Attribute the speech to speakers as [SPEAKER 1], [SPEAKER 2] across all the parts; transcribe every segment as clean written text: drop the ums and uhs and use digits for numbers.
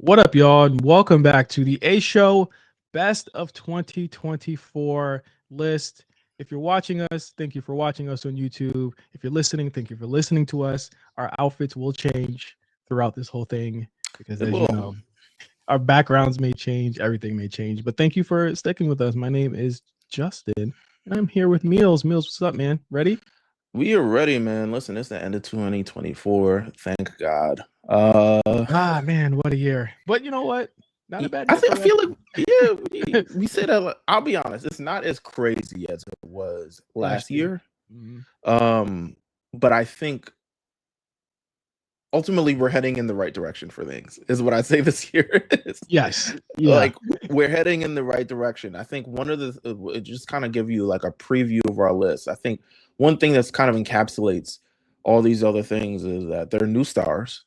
[SPEAKER 1] What up, y'all, and welcome back to the A Show Best of 2024 list. If you're watching us, thank you for watching us on YouTube. If you're listening, thank you for listening to us. Our outfits will change throughout this whole thing because,
[SPEAKER 2] It
[SPEAKER 1] as you
[SPEAKER 2] will.
[SPEAKER 1] know, our backgrounds may change, everything may change. But thank you for sticking with us. My name is Justin, and I'm here with Meelz. Meelz, what's up, man? Ready?
[SPEAKER 2] We are ready, man. Listen, it's the end of 2024. Thank God.
[SPEAKER 1] Ah, man, what a year. But you know what? Not a bad
[SPEAKER 2] I
[SPEAKER 1] year
[SPEAKER 2] think
[SPEAKER 1] for
[SPEAKER 2] I feel
[SPEAKER 1] wrestling.
[SPEAKER 2] like we say that. I'll be honest, it's not as crazy as it was last
[SPEAKER 1] Last year.
[SPEAKER 2] year.
[SPEAKER 1] Mhm.
[SPEAKER 2] Um, but I think ultimately we're heading in the right direction for things. Is what I say this year is.
[SPEAKER 1] Yes. Yeah.
[SPEAKER 2] Like we're heading in the right direction. I think one of the just kind of give you like a preview of our list. I think one thing that's kind of encapsulates all these other things is that there are new stars,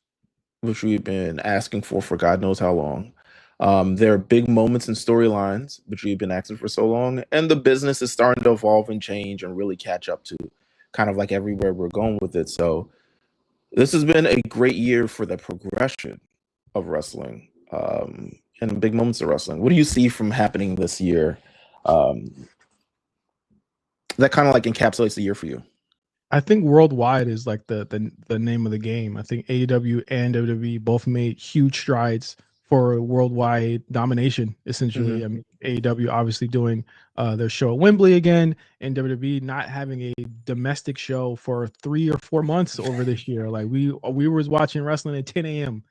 [SPEAKER 2] which we've been asking for God knows how long. There are big moments and storylines, which we've been asking for so long, and the business is starting to evolve and change and really catch up to kind of like everywhere we're going with it. So this has been a great year for the progression of wrestling and big moments of wrestling. What do you see from happening this year that kind of like encapsulates the year for you?
[SPEAKER 1] I think worldwide is like the name of the game. I think AEW and WWE both made huge strides for worldwide domination.
[SPEAKER 2] Mm-hmm.
[SPEAKER 1] Essentially, I mean, AEW obviously doing their show at Wembley again, and WWE not having a domestic show for 3 or 4 months over this year. Like we was watching wrestling at 10 a.m.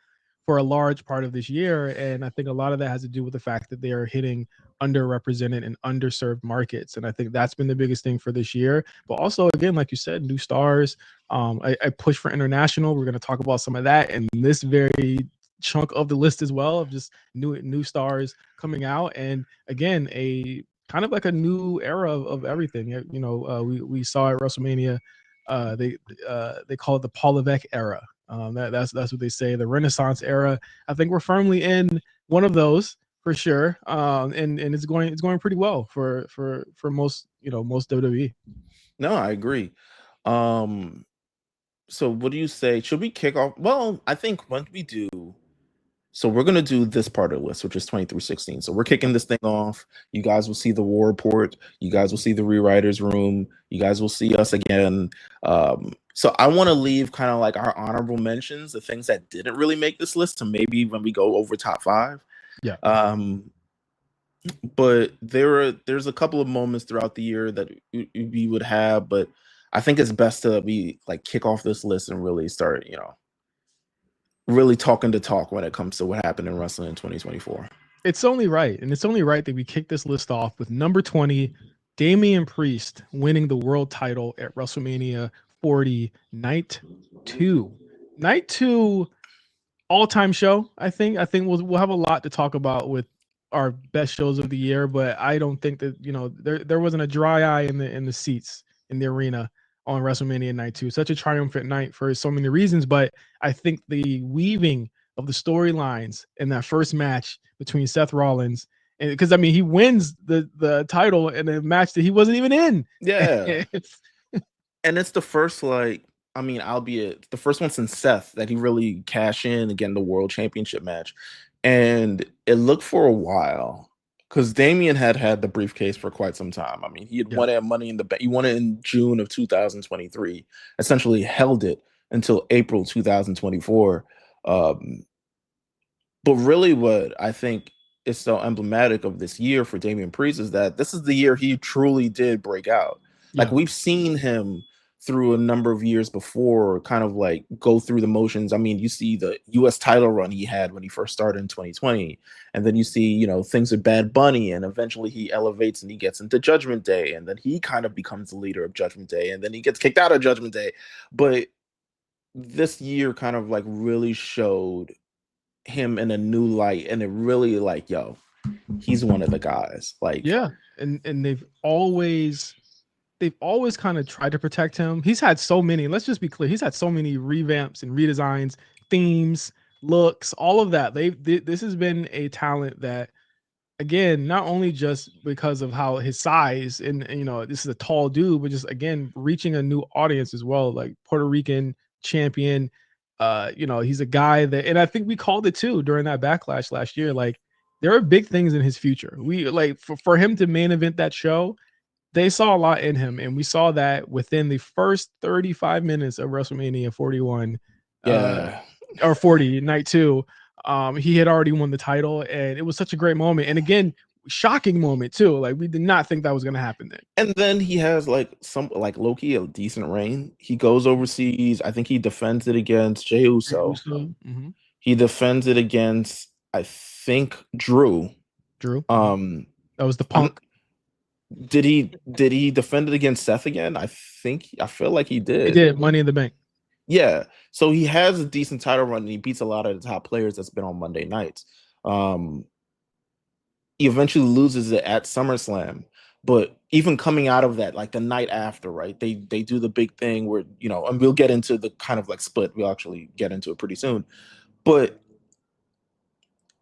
[SPEAKER 1] for a large part of this year, and I think a lot of that has to do with the fact that they are hitting underrepresented and underserved markets, and I think that's been the biggest thing for this year. But also, again, like you said, new stars. I push for international. We're going to talk about some of that in this very chunk of the list as well, of just new stars coming out, and again, a kind of like a new era of everything. We saw at WrestleMania. They call it the Paul Levesque era. That's what they say, the Renaissance era. I think we're firmly in one of those for sure. And it's going pretty well for most WWE.
[SPEAKER 2] No, I agree. Um, so what do you say? Should we kick off? Well, I think once we do, so we're gonna do this part of the list, which is 2316. So we're kicking this thing off. You guys will see the war report. You guys will see the rewriters room. You guys will see us again. So I want to leave kind of like our honorable mentions, the things that didn't really make this list, to maybe when we go over top five.
[SPEAKER 1] Yeah.
[SPEAKER 2] Um, but there's a couple of moments throughout the year that we would have, but I think it's best to we like kick off this list and really start, really talking to talk when it comes to what happened in wrestling in 2024.
[SPEAKER 1] It's only right. And it's only right that we kick this list off with number 20, Damian Priest winning the world title at WrestleMania 40, night two. Night two, all-time show, I think. I think we'll have a lot to talk about with our best shows of the year, but I don't think that, there wasn't a dry eye in the seats in the arena on WrestleMania night two. Such a triumphant night for so many reasons, but I think the weaving of the storylines in that first match between Seth Rollins, and because I mean he wins the title in a match that he wasn't even in.
[SPEAKER 2] Yeah. And it's the first, like, I mean, albeit the first one since Seth that he really cashed in again the world championship match. And it looked for a while because Damien had the briefcase for quite some time. I mean, he had
[SPEAKER 1] Yeah.
[SPEAKER 2] won it at Money in the Bank. He won it in June of 2023, essentially held it until April 2024. Um, but really, what I think is so emblematic of this year for Damian Priest is that this is the year he truly did break out. Like
[SPEAKER 1] Yeah.
[SPEAKER 2] we've seen him through a number of years before kind of like go through the motions. I mean, you see the US title run he had when he first started in 2020, and then you see, things with Bad Bunny, and eventually he elevates and he gets into Judgment Day, and then he kind of becomes the leader of Judgment Day, and then he gets kicked out of Judgment Day. But this year kind of like really showed him in a new light, and it really like, yo, he's one of the guys. Like,
[SPEAKER 1] Yeah. And they've always kind of tried to protect him. He's had so many, let's just be clear, he's had so many revamps and redesigns, themes, looks, all of that. This has been a talent that, again, not only just because of how his size and this is a tall dude, but just again reaching a new audience as well, like Puerto Rican champion. He's a guy that, and I think we called it too during that backlash last year. Like, there are big things in his future. We like for him to main event that show. They saw a lot in him, and we saw that within the first 35 minutes of WrestleMania 41,
[SPEAKER 2] Yeah.
[SPEAKER 1] or 40, night 2. He had already won the title, and it was such a great moment. And again, shocking moment too. Like, we did not think that was going to happen then.
[SPEAKER 2] And then he has like some like Loki a decent reign. He goes overseas. I think he defends it against Jey Uso.
[SPEAKER 1] Mhm.
[SPEAKER 2] He defends it against I think Drew.
[SPEAKER 1] Drew.
[SPEAKER 2] Um,
[SPEAKER 1] That was the
[SPEAKER 2] I'm-
[SPEAKER 1] Punk.
[SPEAKER 2] did he defend it against Seth again? I feel like he
[SPEAKER 1] He
[SPEAKER 2] did.
[SPEAKER 1] did Money in the Bank.
[SPEAKER 2] Yeah. So he has a decent title run and he beats a lot of the top players that's been on Monday nights. He eventually loses it at SummerSlam. But even coming out of that, like the night after, right? They do the big thing where, and we'll get into the kind of like split. We'll actually get into it pretty soon. But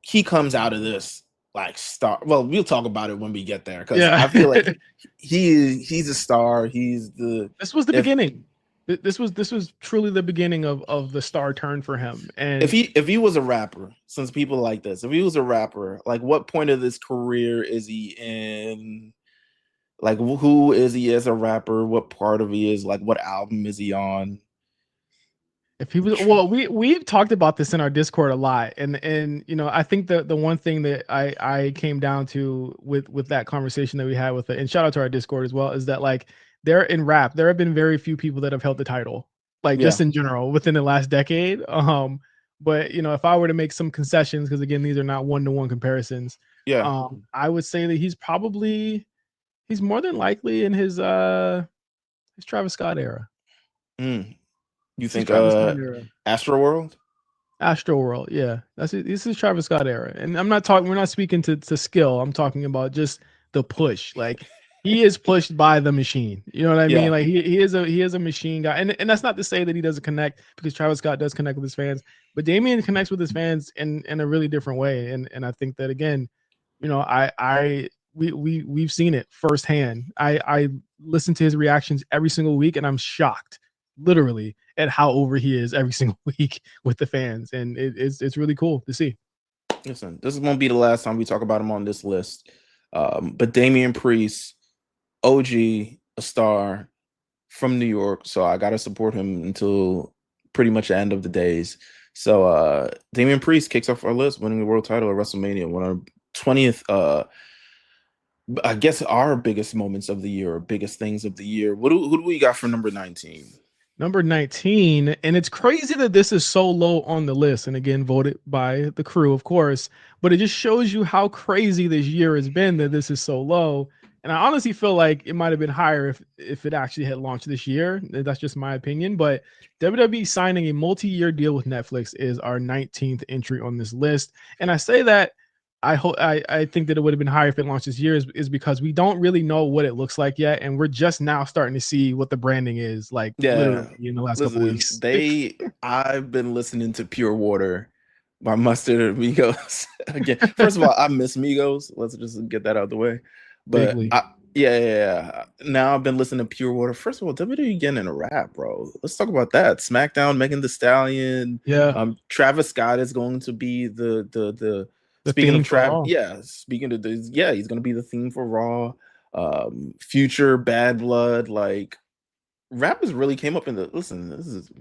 [SPEAKER 2] he comes out of this like star. Well, we'll talk about it when we get there because I feel like he's a star.
[SPEAKER 1] This was the beginning. This was truly the beginning of the star turn for him. And
[SPEAKER 2] if he was a rapper, since people like this, if he was a rapper, like what point of his career is he in? Like, who is he as a rapper? What part of he is? Like, what album is he on?
[SPEAKER 1] if he was, well, we've talked about this in our Discord a lot, and I think the one thing that I came down to with that conversation that we had with it, and shout out to our Discord as well, is that like there in rap, there have been very few people that have held the title, like just in general within the last decade. But if I were to make some concessions, because again, these are not one-to-one comparisons, I would say that he's more than likely in his Travis Scott era.
[SPEAKER 2] You think Astroworld?
[SPEAKER 1] Astroworld, yeah. This is Travis Scott era. And we're not speaking to skill. I'm talking about just the push. Like, he is pushed by the machine. You know what I mean? Like, he is a machine guy. And that's not to say that he doesn't connect, because Travis Scott does connect with his fans, but Damian connects with his fans in a really different way. And I think that, again, we've seen it firsthand. I listen to his reactions every single week, and I'm shocked, literally, at how over he is every single week with the fans, and it's really cool to see.
[SPEAKER 2] Listen, this is gonna be the last time we talk about him on this list. But Damian Priest, OG, a star from New York, so I gotta support him until pretty much the end of the days. So Damian Priest kicks off our list, winning the world title at WrestleMania, one of our 20th. I guess our biggest moments of the year, or biggest things of the year. Who do we got for number 19?
[SPEAKER 1] Number 19, and it's crazy that this is so low on the list, and again, voted by the crew, of course, but it just shows you how crazy this year has been that this is so low. And I honestly feel like it might have been higher if it actually had launched this year. That's just my opinion. But WWE signing a multi-year deal with Netflix is our 19th entry on this list. And I say that I think that it would have been higher if it launched this year, is because we don't really know what it looks like yet, and we're just now starting to see what the branding is like. Literally in the last couple weeks.
[SPEAKER 2] I've been listening to Pure Water by Mustard and Migos again. First of all, I miss Migos. Let's just get that out of the way. But now I've been listening to Pure Water. First of all, WWE getting in a rap, bro. Let's talk about that. SmackDown, Megan Thee Stallion. Travis Scott is going to be the speaking of Trav, speaking of this, he's gonna be the theme for Raw. Future, Bad Blood, like rappers really came up in the listen. This is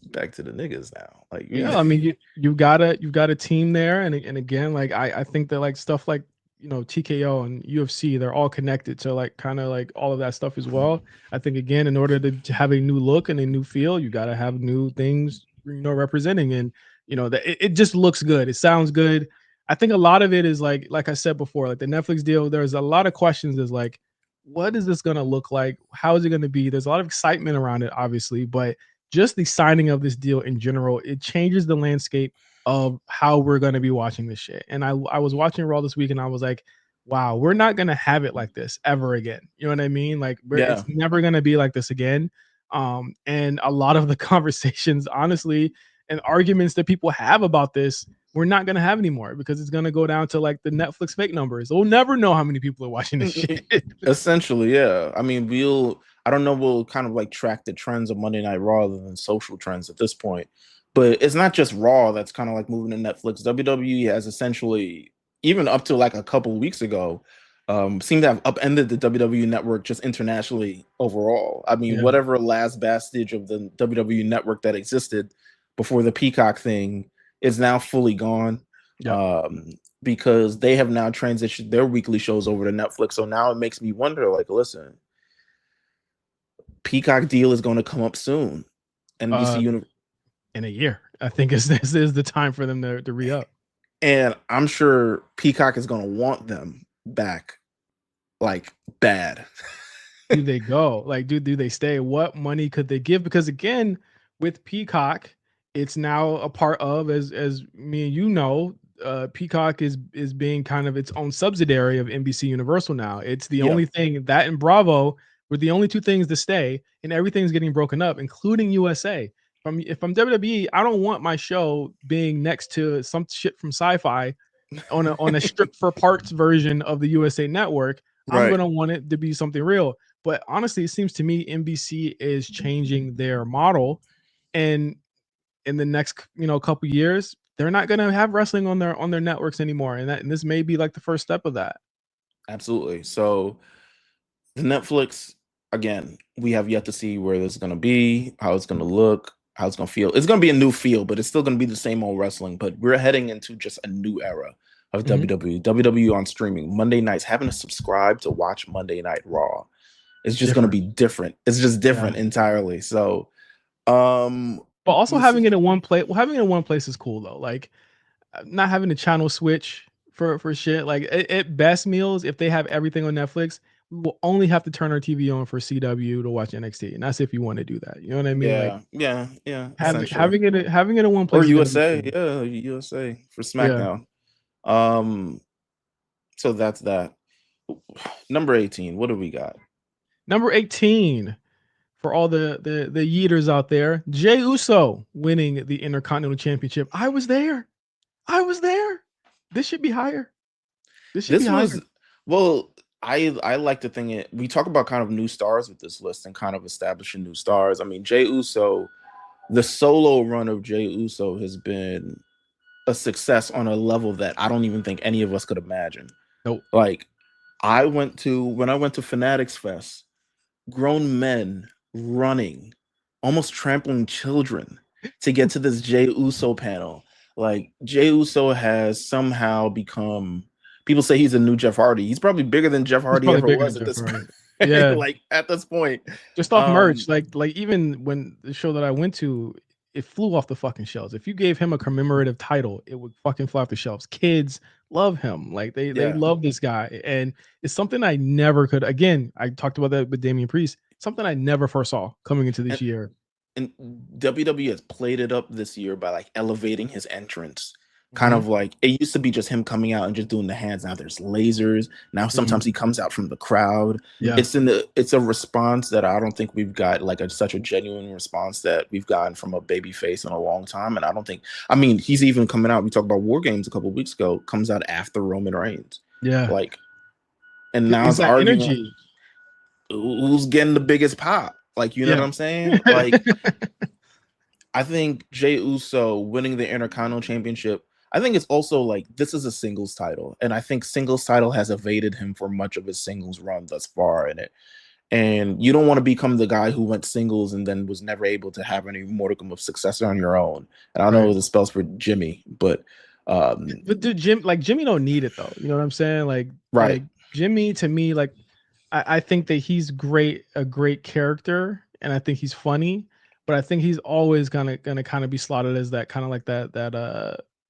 [SPEAKER 2] back to the niggas now. Like,
[SPEAKER 1] I mean, you've got a team there, and again, like I think that like stuff like TKO and UFC, they're all connected to like kind of like all of that stuff as well. I think, again, in order to have a new look and a new feel, you got to have new things representing, and that it just looks good, it sounds good. I think a lot of it is like I said before, like the Netflix deal, there's a lot of questions. Is like, what is this going to look like? How is it going to be? There's a lot of excitement around it, obviously, but just the signing of this deal in general, it changes the landscape of how we're going to be watching this shit. And I was watching Raw this week, and I was like, wow, we're not going to have it like this ever again. You know what I mean? Like, it's never going to be like this again. And a lot of the conversations, honestly, and arguments that people have about this, we're not going to have anymore, because it's going to go down to like the Netflix fake numbers. We'll never know how many people are watching this shit.
[SPEAKER 2] Essentially, yeah. I mean, we'll kind of like track the trends of Monday Night Raw than social trends at this point. But it's not just Raw that's kind of like moving to Netflix. WWE has essentially, even up to like a couple weeks ago, seemed to have upended the WWE network just internationally overall. I mean,
[SPEAKER 1] Yeah.
[SPEAKER 2] whatever last vestige of the WWE network that existed before the Peacock thing is now fully gone.
[SPEAKER 1] Yep.
[SPEAKER 2] Because they have now transitioned their weekly shows over to Netflix. So now it makes me wonder, like, listen, Peacock deal is going to come up soon. NBC
[SPEAKER 1] in a year, I think this is the time for them to re-up.
[SPEAKER 2] And I'm sure Peacock is going to want them back, like, bad.
[SPEAKER 1] Do they go? Like, do they stay? What money could they give? Because again, with Peacock, it's now a part of, as me and you know, Peacock is being kind of its own subsidiary of NBC Universal now. It's the only thing that and Bravo were the only two things to stay, and everything's getting broken up, including USA. If I'm WWE, I don't want my show being next to some shit from Sci-Fi on a stripped for parts version of the USA Network. I'm
[SPEAKER 2] Right.
[SPEAKER 1] gonna want it to be something real. But honestly, it seems to me NBC is changing their model, and in the next couple years, they're not gonna have wrestling on their networks anymore, and this may be like the first step of that.
[SPEAKER 2] Absolutely. So the Netflix, again, we have yet to see where this is going to be, how it's going to look, how it's going to feel. It's going to be a new feel, but it's still going to be the same old wrestling. But we're heading into just a new era of WWE. WWE on streaming, Monday nights, having to subscribe to watch Monday Night Raw. It's just going to be different. It's just different entirely. So,
[SPEAKER 1] but also having it in one place, having it in one place is cool though. Like, not having to channel switch for shit. Like at best, Meelz, if they have everything on Netflix, we will only have to turn our TV on for CW to watch NXT, and that's if you want to do that. You know what I mean? Like,
[SPEAKER 2] yeah.
[SPEAKER 1] having it in one place
[SPEAKER 2] or USA,
[SPEAKER 1] cool.
[SPEAKER 2] USA for SmackDown. So that's that. Number 18. What do we got?
[SPEAKER 1] Number 18. For all the yeeters out there, Jey Uso winning the Intercontinental Championship. I was there. This should be higher.
[SPEAKER 2] Well, I like to think we talk about kind of new stars with this list and kind of establishing new stars. I mean, Jey Uso, the solo run of Jey Uso has been a success on a level that I don't even think any of us could imagine.
[SPEAKER 1] Nope.
[SPEAKER 2] Like, when I went to Fanatics Fest, grown men running, almost trampling children to get to this Jey Uso panel. Like, Jey Uso has somehow become, people say he's a new Jeff Hardy. He's probably bigger than Jeff Hardy ever was at this point.
[SPEAKER 1] Yeah.
[SPEAKER 2] Like, at this point.
[SPEAKER 1] Just off merch. Like even when the show that I went to, it flew off the fucking shelves. If you gave him a commemorative title, it would fucking fly off the shelves. Kids love him. Like they love this guy. And it's something I never could. Again, I talked about that with Damian Priest. Something I never foresaw coming into this year.
[SPEAKER 2] And WWE has played it up this year by like elevating his entrance. Kind of like, it used to be just him coming out and just doing the hands. Now there's lasers. Now sometimes he comes out from the crowd.
[SPEAKER 1] Yeah.
[SPEAKER 2] It's a response that I don't think we've got, like such a genuine response that we've gotten from a baby face in a long time. And I don't think, I mean, he's even coming out. We talked about War Games a couple of weeks ago. Comes out after Roman Reigns.
[SPEAKER 1] Yeah.
[SPEAKER 2] Like, and now it's arguing
[SPEAKER 1] energy.
[SPEAKER 2] Who's getting the biggest pop. Like, you know what I'm saying? Like, I think Jey Uso winning the Intercontinental Championship, I think it's also like, this is a singles title. And I think singles title has evaded him for much of his singles run thus far in it. And you don't want to become the guy who went singles and then was never able to have any modicum of success on your own. And I know the spells for Jimmy, but
[SPEAKER 1] dude, Jimmy don't need it though. You know what I'm saying? Like Jimmy, to me, like I think that he's a great character, and I think he's funny, but I think he's always gonna kind of be slotted as that kind of like that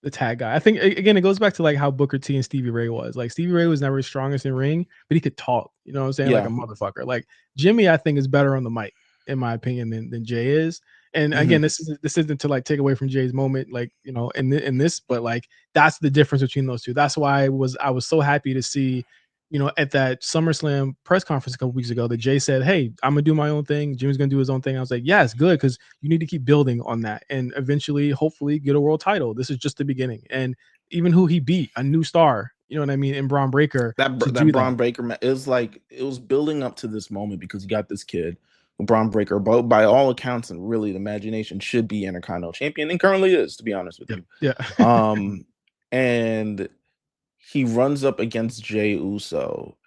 [SPEAKER 1] the tag guy. I think again it goes back to like how Booker T and Stevie Ray was. Like Stevie Ray was never his strongest in ring, but he could talk. You know what I'm saying? Like a motherfucker. Like Jimmy, I think is better on the mic, in my opinion, than Jey is. And again, this isn't to like take away from Jay's moment, like, you know, in this, but like that's the difference between those two. That's why I was so happy to see, you know, at that SummerSlam press conference a couple weeks ago that Jey said, "Hey, I'm gonna do my own thing. Jimmy's gonna do his own thing." I was like, "Yeah, it's good because you need to keep building on that and eventually, hopefully, get a world title. This is just the beginning." And even who he beat, a new star, you know what I mean, in Braun Breaker.
[SPEAKER 2] That Braun Breaker, it was building up to this moment because you got this kid Braun Breaker, but by all accounts and really the imagination should be Intercontinental Champion and currently is, to be honest with you.
[SPEAKER 1] Yeah.
[SPEAKER 2] And he runs up against Jey Uso,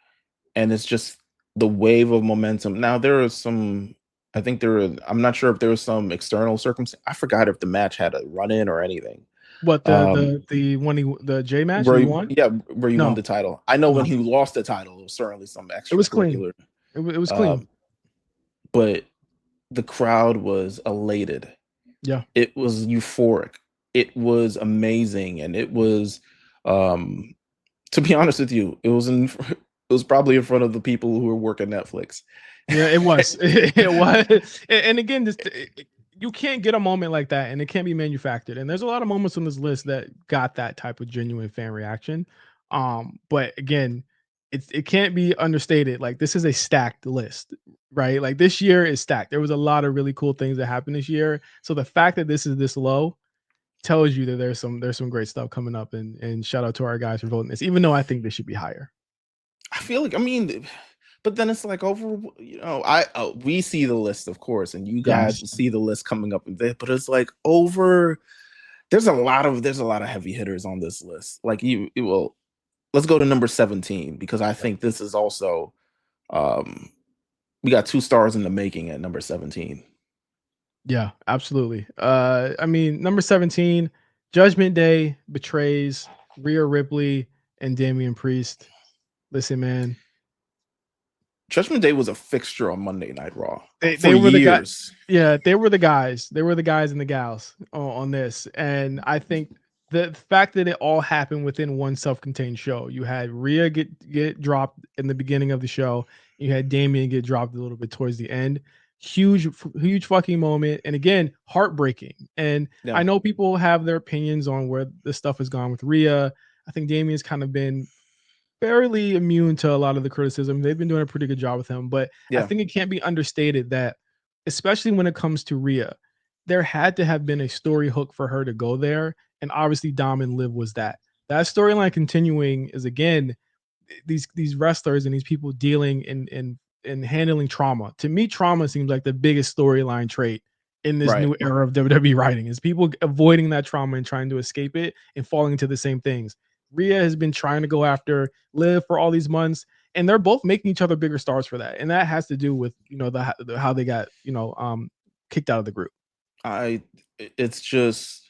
[SPEAKER 2] and it's just the wave of momentum. Now there are some, I'm not sure if there was some external circumstance. I forgot if the match had a run in or anything.
[SPEAKER 1] What the J match that he won?
[SPEAKER 2] Where he won the title. I know when he lost the title, it was certainly some
[SPEAKER 1] It was clean.
[SPEAKER 2] extracurricular.
[SPEAKER 1] It was clean.
[SPEAKER 2] But the crowd was elated.
[SPEAKER 1] Yeah.
[SPEAKER 2] It was euphoric. It was amazing. And it was, to be honest with you, it was probably in front of the people who were working Netflix.
[SPEAKER 1] Yeah, it was. It was. And again, you can't get a moment like that, and it can't be manufactured. And there's a lot of moments on this list that got that type of genuine fan reaction. But again, it can't be understated. Like, this is a stacked list, right? Like, this year is stacked. There was a lot of really cool things that happened this year. So the fact that this is this low tells you that there's some great stuff coming up. And shout out to our guys for voting this, even though I think they should be higher.
[SPEAKER 2] I feel like, but then it's like we see the list, of course, and you guys see the list coming up in there, but it's like there's a lot of heavy hitters on this list. Like let's go to number 17, because I think this is also we got 2 stars in the making at number 17.
[SPEAKER 1] Yeah, absolutely. Number 17, Judgment Day betrays Rhea Ripley and Damian Priest. Listen, man.
[SPEAKER 2] Judgment Day was a fixture on Monday Night Raw.
[SPEAKER 1] They were the guys. Yeah, they were the guys. They were the guys and the gals on this. And I think the fact that it all happened within one self-contained show. You had Rhea get dropped in the beginning of the show. You had Damian get dropped a little bit towards the end. Huge fucking moment. And again, heartbreaking. And I know people have their opinions on where this stuff has gone with Rhea. I think Damian's kind of been fairly immune to a lot of the criticism. They've been doing a pretty good job with him, but I think it can't be understated that, especially when it comes to Rhea, there had to have been a story hook for her to go there. And obviously Dom and Liv was that. That storyline continuing is, again, these wrestlers and these people dealing and handling trauma. To me, trauma seems like the biggest storyline trait in this new era of WWE writing, is people avoiding that trauma and trying to escape it and falling into the same things. Rhea has been trying to go after Liv for all these months, and they're both making each other bigger stars for that. And that has to do with, how they got, kicked out of the group.
[SPEAKER 2] It's just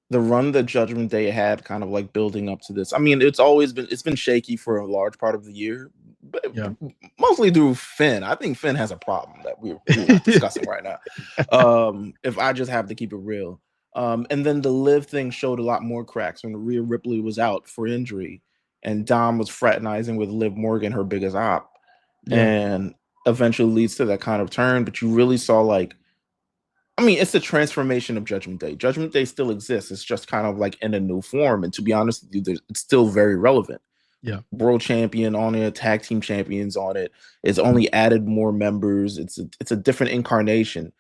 [SPEAKER 2] the run that Judgment Day had, kind of like building up to this. It's been shaky for a large part of the year, but mostly through Finn. I think Finn has a problem that we're not discussing right now. If I just have to keep it real. And then the Liv thing showed a lot more cracks when Rhea Ripley was out for injury and Dom was fraternizing with Liv Morgan, her biggest op, and eventually leads to that kind of turn. But you really saw it's the transformation of Judgment Day. Judgment Day still exists. It's just kind of like in a new form. And to be honest with you, it's still very relevant.
[SPEAKER 1] Yeah.
[SPEAKER 2] World champion on it, tag team champions on it. It's only added more members. It's a different incarnation.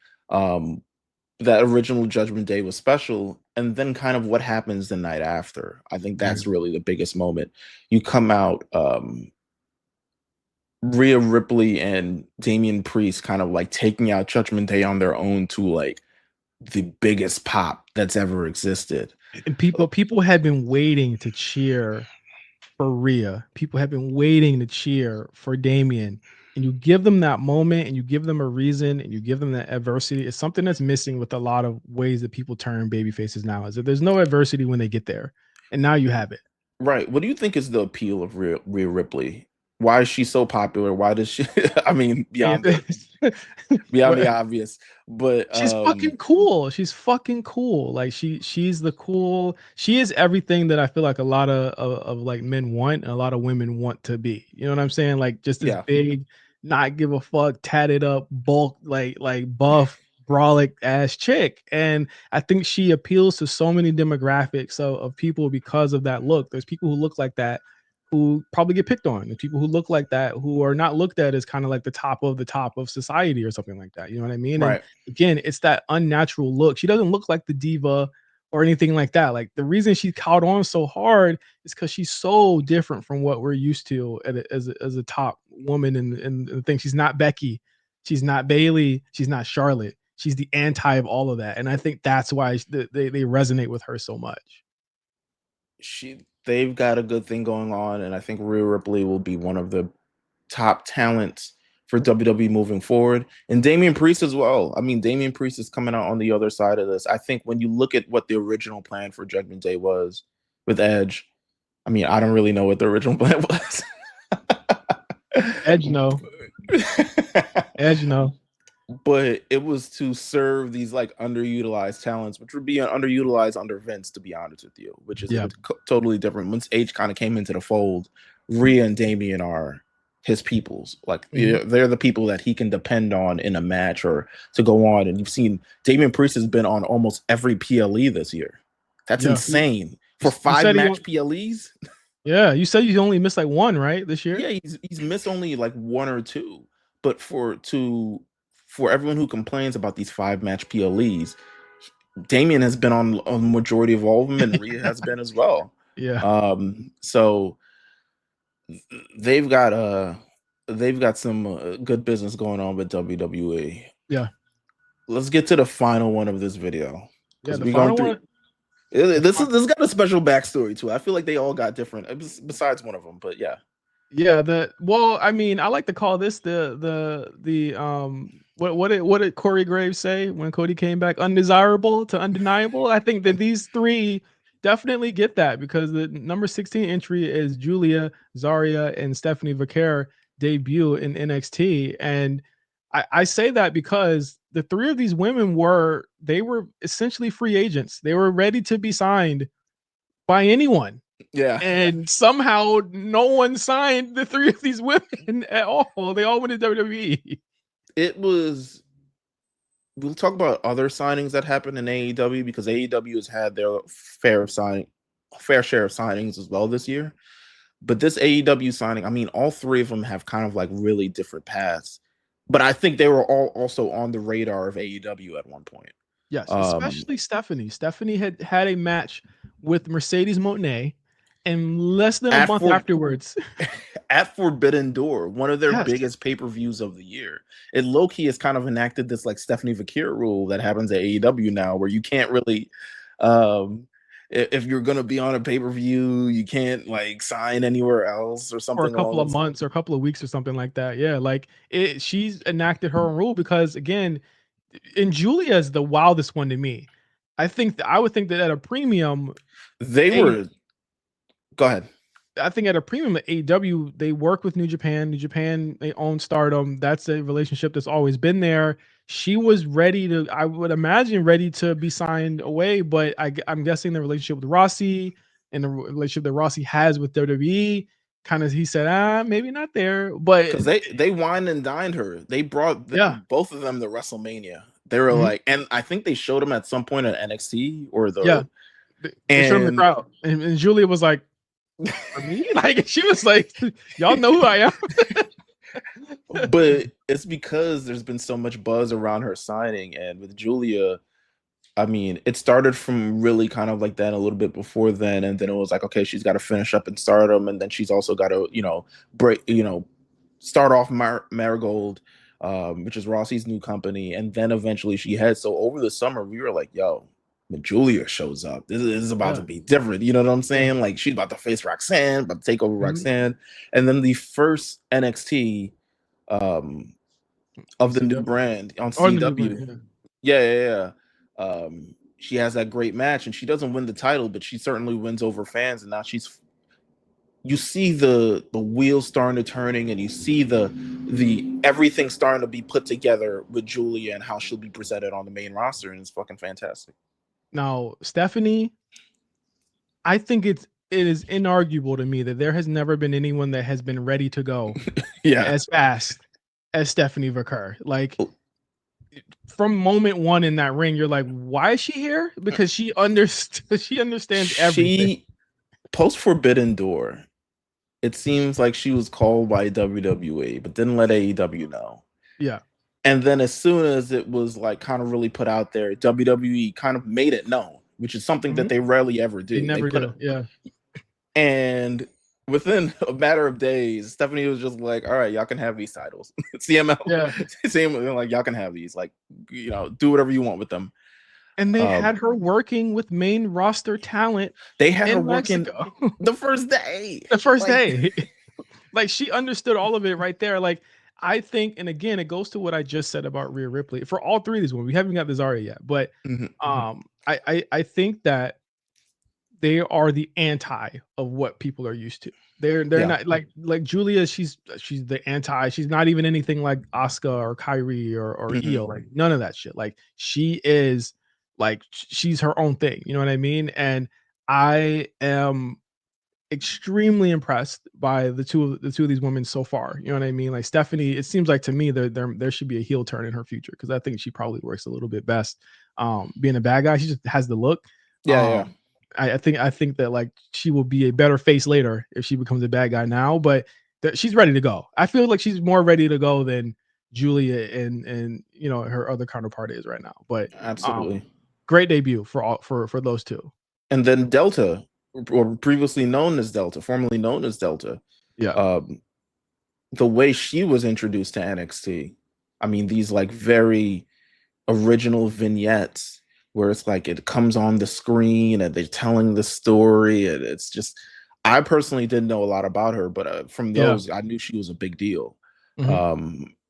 [SPEAKER 2] That original Judgment Day was special, and then kind of what happens the night after. I think that's really the biggest moment. You come out, Rhea Ripley and Damian Priest kind of like taking out Judgment Day on their own to the biggest pop that's ever existed.
[SPEAKER 1] And people had been waiting to cheer for Rhea. People have been waiting to cheer for Damian. And you give them that moment, and you give them a reason, and you give them that adversity. It's something that's missing with a lot of ways that people turn baby faces now, is that there's no adversity when they get there. And now you have it.
[SPEAKER 2] Right. What do you think is the appeal of Rhea Ripley? Why is she so popular? Why does she beyond the obvious, but
[SPEAKER 1] she's fucking cool. She's fucking cool. Like she's the cool. She is everything that I feel like a lot of like men want and a lot of women want to be. You know what I'm saying? Like, just this big, not give a fuck, tatted up, bulk, like buff, brolic ass chick. And I think she appeals to so many demographics of people because of that look. There's people who look like that who probably get picked on. There's people who look like that who are not looked at as kind of like the top of society or something like that. You know what I mean?
[SPEAKER 2] Right.
[SPEAKER 1] And again, it's that unnatural look. She doesn't look like the diva or anything like that. Like, the reason she caught on so hard is because she's so different from what we're used to as a top woman and the thing. She's not Becky. She's not Bailey. She's not Charlotte. She's the anti of all of that, and I think that's why they resonate with her so much.
[SPEAKER 2] They've got a good thing going on, and I think Rhea Ripley will be one of the top talents for WWE moving forward, and Damian Priest as well. I mean, Damian Priest is coming out on the other side of this. I think when you look at what the original plan for Judgment Day was with Edge, I mean, I don't really know what the original plan was.
[SPEAKER 1] Edge, no. Edge, no.
[SPEAKER 2] But it was to serve these like underutilized talents, which would be underutilized under Vince, to be honest with you, which is totally different. Once H kind of came into the fold, Rhea and Damian are his peoples. Like they're the people that he can depend on in a match or to go on. And you've seen Damian Priest has been on almost every PLE this year. That's insane for 5 match PLEs.
[SPEAKER 1] Yeah, you said you only missed like 1, right, this year?
[SPEAKER 2] Yeah, he's missed only like 1 or 2. But for everyone who complains about these 5 match PLEs, Damian has been on a majority of all of them, and Rhea has been as well.
[SPEAKER 1] Yeah.
[SPEAKER 2] So they've got some good business going on with WWE.
[SPEAKER 1] Yeah.
[SPEAKER 2] Let's get to the final one of this video.
[SPEAKER 1] Yeah, the final one.
[SPEAKER 2] This got a special backstory to it. I feel like they all got different, besides one of them, but yeah.
[SPEAKER 1] Yeah, well, I mean, I like to call this the what did Corey Graves say when Cody came back? Undesirable to undeniable. I think that these 3 definitely get that, because the number 16 entry is Julia, Zarya, and Stephanie Vaquer debut in NXT, and I say that because the 3 of these women were essentially free agents. They were ready to be signed by anyone.
[SPEAKER 2] Yeah.
[SPEAKER 1] And somehow no one signed the 3 of these women at all. They all went to WWE.
[SPEAKER 2] We'll talk about other signings that happened in AEW, because AEW has had their fair share of signings as well this year. But this AEW signing, I mean, all 3 of them have kind of like really different paths. But I think they were all also on the radar of AEW at one point.
[SPEAKER 1] Yes, especially Stephanie. Stephanie had a match with Mercedes Moné, and less than a month afterwards,
[SPEAKER 2] at Forbidden Door, one of their biggest pay-per-views of the year. It low-key has kind of enacted this like Stephanie Vaquer rule that happens at AEW now, where you can't really, if you're gonna be on a pay-per-view, you can't like sign anywhere else or something.
[SPEAKER 1] For a couple of months or a couple of weeks or something like that. Yeah, like she's enacted her own rule, because again, and Julia is the wildest one to me. I would think that at a premium,
[SPEAKER 2] Go ahead.
[SPEAKER 1] I think at a premium at AEW, they work with New Japan. New Japan, they own Stardom. That's a relationship that's always been there. She was ready to, I would imagine, ready to be signed away. But I'm guessing the relationship with Rossi and the relationship that Rossi has with WWE, kind of, he said, maybe not there. But
[SPEAKER 2] because they wined and dined her. They brought both of them to WrestleMania. They were like, and I think they showed them at some point at NXT or the
[SPEAKER 1] they showed them the crowd, and Julia was like, for me, like she was like, y'all know who I am.
[SPEAKER 2] But it's because there's been so much buzz around her signing, and with Julia, I mean, it started from really kind of like that a little bit before then, and then it was like, okay, she's got to finish up in Stardom, and then she's also got to, start off Marigold, which is Rossi's new company, and then eventually she heads. So over the summer, we were like, yo, when Julia shows up, this is about to be different. You know what I'm saying? Like, she's about to face Roxanne, about to take over Roxanne. And then the first NXT of the new brand on CW. She has that great match, and she doesn't win the title, but she certainly wins over fans. And now you see the wheels starting to turning, and you see the everything starting to be put together with Julia and how she'll be presented on the main roster, and it's fucking fantastic.
[SPEAKER 1] Now, Stephanie, I think it is inarguable to me that there has never been anyone that has been ready to go as fast as Stephanie Vaquer. Like, from moment one in that ring, you're like, why is she here? Because she understands everything.
[SPEAKER 2] Post Forbidden Door, it seems like she was called by WWE, but didn't let AEW know.
[SPEAKER 1] Yeah.
[SPEAKER 2] And then as soon as it was like kind of really put out there, WWE kind of made it known, which is something that they rarely ever do.
[SPEAKER 1] They never do. Yeah.
[SPEAKER 2] And within a matter of days, Stephanie was just like, "All right, y'all can have these titles." CML,
[SPEAKER 1] Yeah.
[SPEAKER 2] CML, like y'all can have these. Like, do whatever you want with them.
[SPEAKER 1] And they had her working with main roster talent
[SPEAKER 2] They had her
[SPEAKER 1] in
[SPEAKER 2] working
[SPEAKER 1] Mexico
[SPEAKER 2] the first day.
[SPEAKER 1] the first day. Like she understood all of it right there. Like I think, and again, it goes to what I just said about Rhea Ripley for all three of these women. We haven't got the Zarya yet, but I think that they are the anti of what people are used to. They're not like Julia. She's the anti. She's not even anything like Asuka or Kyrie or Io. Like none of that shit. Like she is like she's her own thing. You know what I mean? And I am extremely impressed by the two of these women so far. You know what I mean? Like Stephanie, it seems like to me there should be a heel turn in her future because I think she probably works a little bit best being a bad guy. She just has the look.
[SPEAKER 2] Yeah.
[SPEAKER 1] I think that like she will be a better face later if she becomes a bad guy now, but she's ready to go. I feel like she's more ready to go than Julia and you know her other counterpart is right now. But
[SPEAKER 2] absolutely
[SPEAKER 1] great debut for those two.
[SPEAKER 2] And then Delta, or previously known as Delta, formerly known as Delta.
[SPEAKER 1] Yeah.
[SPEAKER 2] The way she was introduced to NXT, I mean, these like very original vignettes where it's like it comes on the screen and they're telling the story, and it's just, I personally didn't know a lot about her, but from those I knew she was a big deal.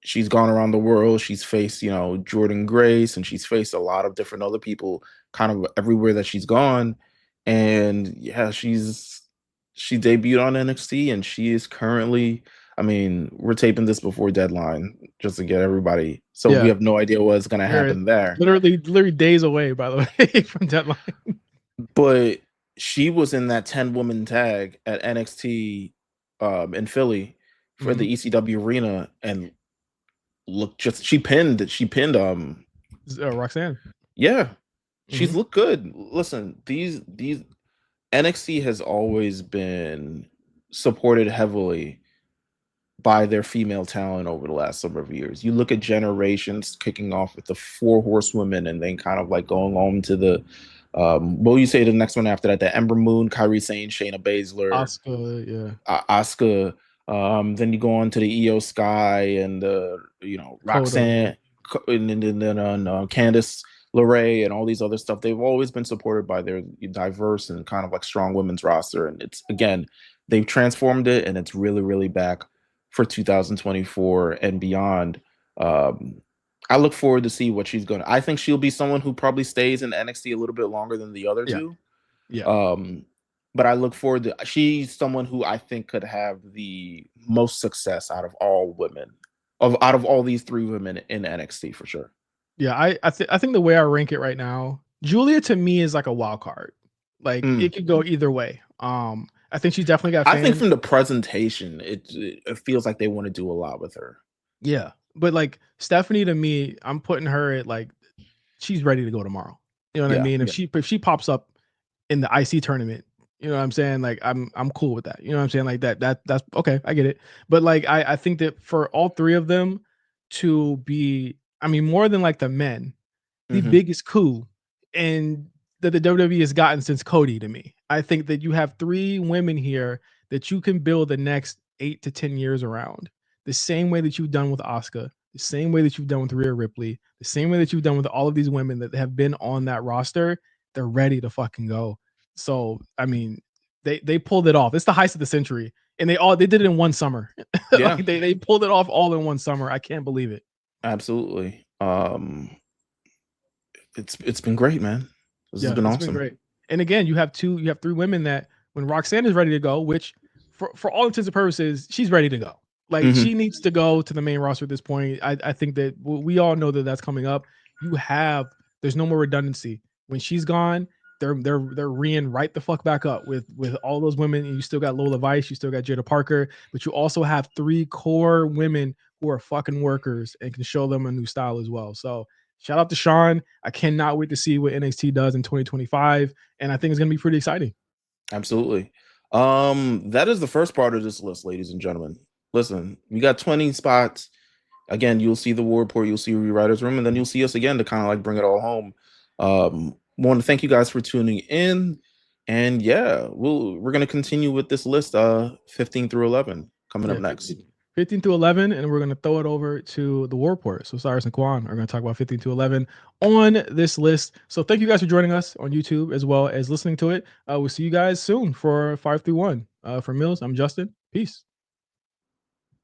[SPEAKER 2] She's gone around the world. She's faced, you know, Jordan Grace, and she's faced a lot of different other people kind of everywhere that she's gone. And yeah, she debuted on NXT, and she is currently, I mean, we're taping this before deadline just to get everybody. So we have no idea what's going to happen there.
[SPEAKER 1] Literally days away, by the way, from deadline.
[SPEAKER 2] But she was in that 10-woman tag at NXT in Philly for the ECW arena, and look, just she pinned
[SPEAKER 1] Roxanne.
[SPEAKER 2] Yeah. She's looked good. Listen, these NXT has always been supported heavily by their female talent over the last number of years. You look at Generations kicking off with the 4 horsewomen, and then kind of like going on to the what do you say the next one after that? The Ember Moon, Kairi Sane, Shayna Baszler, Asuka. Then you go on to the Io Sky and you know, Roxanne, and then Candice LeRae and all these other stuff. They've always been supported by their diverse and kind of like strong women's roster, and it's, again, they've transformed it, and it's really, really back for 2024 and beyond. I look forward to see what she's going to. I think she'll be someone who probably stays in NXT a little bit longer than the other two. But I look forward to, she's someone who I think could have the most success out of all women, out of all these 3 women in NXT for sure.
[SPEAKER 1] Yeah, I think the way I rank it right now, Julia to me is like a wild card. Like it could go either way. I think she's definitely got fans.
[SPEAKER 2] I think from the presentation, it feels like they want to do a lot with her.
[SPEAKER 1] Yeah, but like Stephanie, to me, I'm putting her at like she's ready to go tomorrow. You know what I mean? If she pops up in the IC tournament, you know what I'm saying? Like I'm cool with that. You know what I'm saying? Like that's okay. I get it. But like I think that for all 3 of them to be, I mean, more than like the men, the biggest coup and that the WWE has gotten since Cody to me. I think that you have 3 women here that you can build the next 8 to 10 years around. The same way that you've done with Asuka, the same way that you've done with Rhea Ripley, the same way that you've done with all of these women that have been on that roster. They're ready to fucking go. So, I mean, they pulled it off. It's the heist of the century. And they did it in one summer.
[SPEAKER 2] Yeah.
[SPEAKER 1] Like they pulled it off all in one summer. I can't believe it.
[SPEAKER 2] Absolutely. It's been great, man. This has been awesome.
[SPEAKER 1] Great. And again, you have 3 women that when Roxanne is ready to go, which for all intents and purposes, she's ready to go. Like she needs to go to the main roster at this point. I think that we all know that that's coming up. There's no more redundancy. When she's gone, they're reeing right the fuck back up with all those women. And you still got Lola Vice, you still got Jada Parker, but you also have 3 core women who are fucking workers and can show them a new style as well. So shout out to Sean. I cannot wait to see what NXT does in 2025, and I think it's going to be pretty exciting.
[SPEAKER 2] Absolutely. That is the first part of this list, ladies and gentlemen. Listen, we got 20 spots. Again, you'll see the War Report, you'll see Rewriters Room, and then you'll see us again to kind of like bring it all home. Want to thank you guys for tuning in. And yeah, we're gonna continue with this list, 15 through 11 coming up next.
[SPEAKER 1] 15 through 11, and we're going to throw it over to the War Report. So Cyrus and Quan are going to talk about 15 to 11 on this list. So thank you guys for joining us on YouTube as well as listening to it. We'll see you guys soon for 5 through 1. For Meelz, I'm Justin. Peace.